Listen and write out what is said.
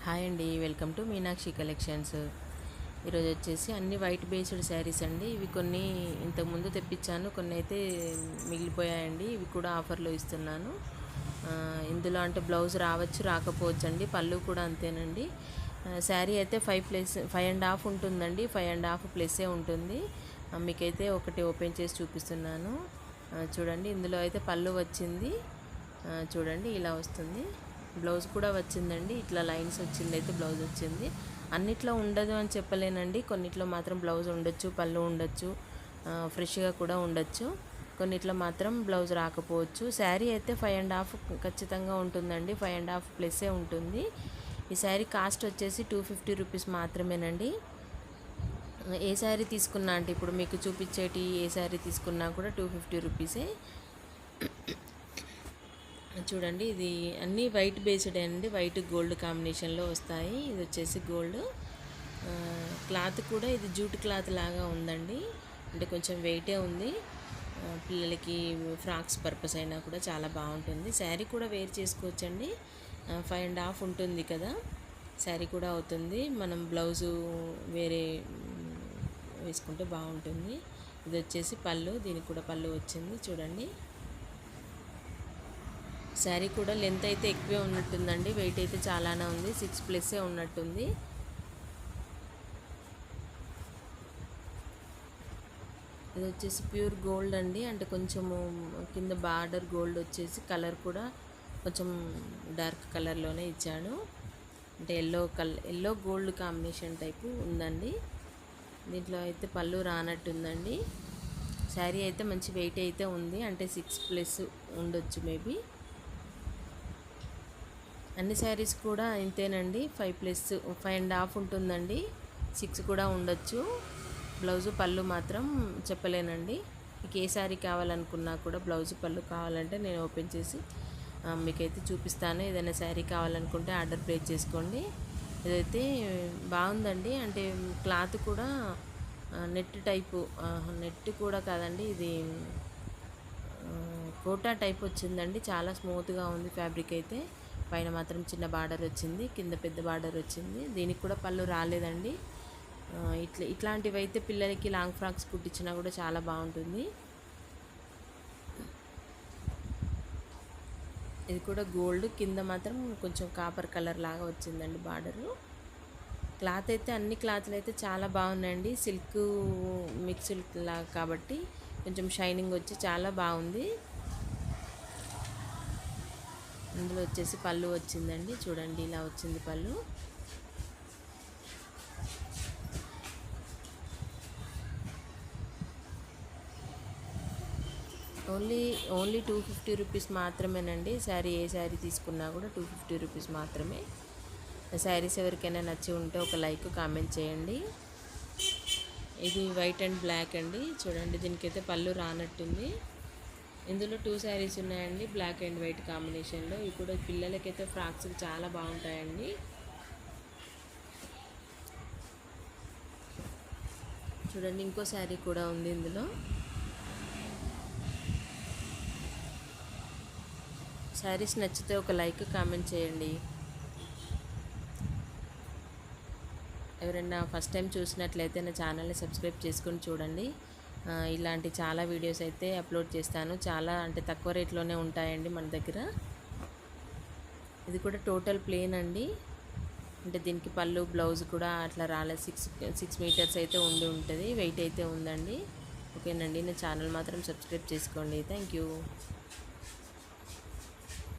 Hi అండి, welcome to Meenakshi collections. ఈరోజు వచ్చేసి అన్ని వైట్ బేస్డ్ శారీస్ అండి. ఇవి కొన్ని ఇంతకుముందు తెప్పించాను, కొన్ని అయితే మిగిలిపోయాయండి. ఇవి కూడా ఆఫర్లో ఇస్తున్నాను. ఇందులో అంటే బ్లౌజ్ రావచ్చు, రాకపోవచ్చు అండి. పళ్ళు కూడా అంతేనండి. శారీ అయితే 5.5 ఉంటుందండి. 5.5 ప్లస్సే ఉంటుంది. మీకైతే ఒకటి ఓపెన్ చేసి చూపిస్తున్నాను. చూడండి, ఇందులో అయితే పళ్ళు వచ్చింది. చూడండి, ఇలా వస్తుంది. బ్లౌజ్ కూడా వచ్చిందండి. ఇట్లా లైన్స్ వచ్చింది, అయితే బ్లౌజ్ వచ్చింది. అన్నిట్లో ఉండదు అని చెప్పలేనండి. కొన్నిట్లో మాత్రం బ్లౌజ్ ఉండొచ్చు, పళ్ళు ఉండొచ్చు, ఫ్రెష్గా కూడా ఉండొచ్చు. కొన్నిట్లో మాత్రం బ్లౌజ్ రాకపోవచ్చు. శారీ అయితే 5.5 ఖచ్చితంగా ఉంటుందండి. 5.5 ప్లస్సే ఉంటుంది. ఈ శారీ కాస్ట్ వచ్చేసి 250 రూపీస్ మాత్రమేనండి. ఏ శారీ తీసుకున్నా అంటే ఇప్పుడు మీకు చూపించేటి ఏ శారీ తీసుకున్నా కూడా 250 రూపీసే. చూడండి, ఇది అన్నీ వైట్ బేస్డ్ అండి. వైట్ గోల్డ్ కాంబినేషన్లో వస్తాయి. ఇది వచ్చేసి గోల్డ్ క్లాత్ కూడా ఇది జూట్ క్లాత్ లాగా ఉందండి. అంటే కొంచెం వెయిటే ఉంది. పిల్లలకి ఫ్రాక్స్ పర్పస్ అయినా కూడా చాలా బాగుంటుంది. శారీ కూడా వేర్ చేసుకోవచ్చండి. 5.5 ఉంటుంది కదా, శారీ కూడా అవుతుంది. మనం బ్లౌజు వేరే వేసుకుంటే బాగుంటుంది. ఇది వచ్చేసి పళ్ళు, దీనికి కూడా పళ్ళు వచ్చింది. చూడండి, శారీ కూడా లెంత్ అయితే ఎక్కువే ఉన్నట్టుందండి. వెయిట్ అయితే చాలానే ఉంది, 6 ప్లస్సే ఉన్నట్టుంది. ఇది వచ్చేసి ప్యూర్ గోల్డ్ అండి. అంటే కొంచెము కింద బార్డర్ గోల్డ్ వచ్చేసి కలర్ కూడా కొంచెం డార్క్ కలర్లోనే ఇచ్చాడు. అంటే ఎల్లో గోల్డ్ కాంబినేషన్ టైపు ఉందండి. దీంట్లో అయితే పళ్ళు రానట్టుందండి. శారీ అయితే మంచి వెయిట్ అయితే ఉంది. అంటే 6 ప్లస్ ఉండొచ్చు మేబీ. అన్ని శారీస్ కూడా ఇంతేనండి. 5.5 ఉంటుందండి. 6 కూడా ఉండొచ్చు. బ్లౌజు పళ్ళు మాత్రం చెప్పలేనండి. మీకు ఏ శారీ కావాలనుకున్నా కూడా బ్లౌజు పళ్ళు కావాలంటే నేను ఓపెన్ చేసి మీకైతే చూపిస్తాను. ఏదైనా శారీ కావాలనుకుంటే ఆర్డర్ ప్లేస్ చేసుకోండి. ఇదైతే బాగుందండి. అంటే క్లాత్ కూడా నెట్ టైపు, నెట్ కూడా కాదండి, ఇది కోటా టైప్ వచ్చిందండి. చాలా స్మూత్గా ఉంది ఫ్యాబ్రిక్ అయితే. పైన మాత్రం చిన్న బార్డర్ వచ్చింది, కింద పెద్ద బార్డర్ వచ్చింది. దీనికి కూడా పళ్ళు రాలేదండి. ఇట్లాంటివి అయితే పిల్లలకి లాంగ్ ఫ్రాక్స్ కుట్టించినా కూడా చాలా బాగుంటుంది. ఇది కూడా గోల్డ్, కింద మాత్రం కొంచెం కాపర్ కలర్ లాగా వచ్చిందండి బార్డరు. క్లాత్ అయితే అన్ని క్లాత్లు అయితే చాలా బాగున్నాయండి. సిల్క్ మిక్స్డ్ లాగా కాబట్టి కొంచెం షైనింగ్ వచ్చి చాలా బాగుంది. ఇందులో వచ్చేసి పళ్ళు వచ్చిందండి. చూడండి, ఇలా వచ్చింది పళ్ళు. ఓన్లీ 250 రూపీస్ మాత్రమేనండి. ఏ శారీ తీసుకున్నా కూడా 250 రూపీస్ మాత్రమే. శారీస్ ఎవరికైనా నచ్చి ఉంటే ఒక లైక్, కామెంట్ చేయండి. ఇది వైట్ అండ్ బ్లాక్ అండి. చూడండి, దీనికైతే పళ్ళు రానట్టుంది. ఇందులో 2 శారీస్ ఉన్నాయండి, బ్లాక్ అండ్ వైట్ కాంబినేషన్లో. ఇవి కూడా పిల్లలకైతే ఫ్రాక్స్కి చాలా బాగుంటాయండి. చూడండి, ఇంకో శారీ కూడా ఉంది ఇందులో. శారీస్ నచ్చితే ఒక లైక్, కామెంట్ చేయండి. ఎవరైనా ఫస్ట్ టైం చూసినట్లయితే నా ఛానల్ని సబ్స్క్రైబ్ చేసుకొని చూడండి. ఇలాంటి చాలా వీడియోస్ అయితే అప్లోడ్ చేస్తాను. చాలా అంటే తక్కువ రేట్లోనే ఉంటాయండి మన దగ్గర. ఇది కూడా టోటల్ ప్లేన్ అండి. అంటే దీనికి పళ్ళు, బ్లౌజ్ కూడా అట్లా రాలేదు. 6 మీటర్స్ అయితే ఉంటుంది. వెయిట్ అయితే ఉందండి. ఓకేనండి, నా ఛానల్ మాత్రం సబ్స్క్రైబ్ చేసుకోండి. Thank you.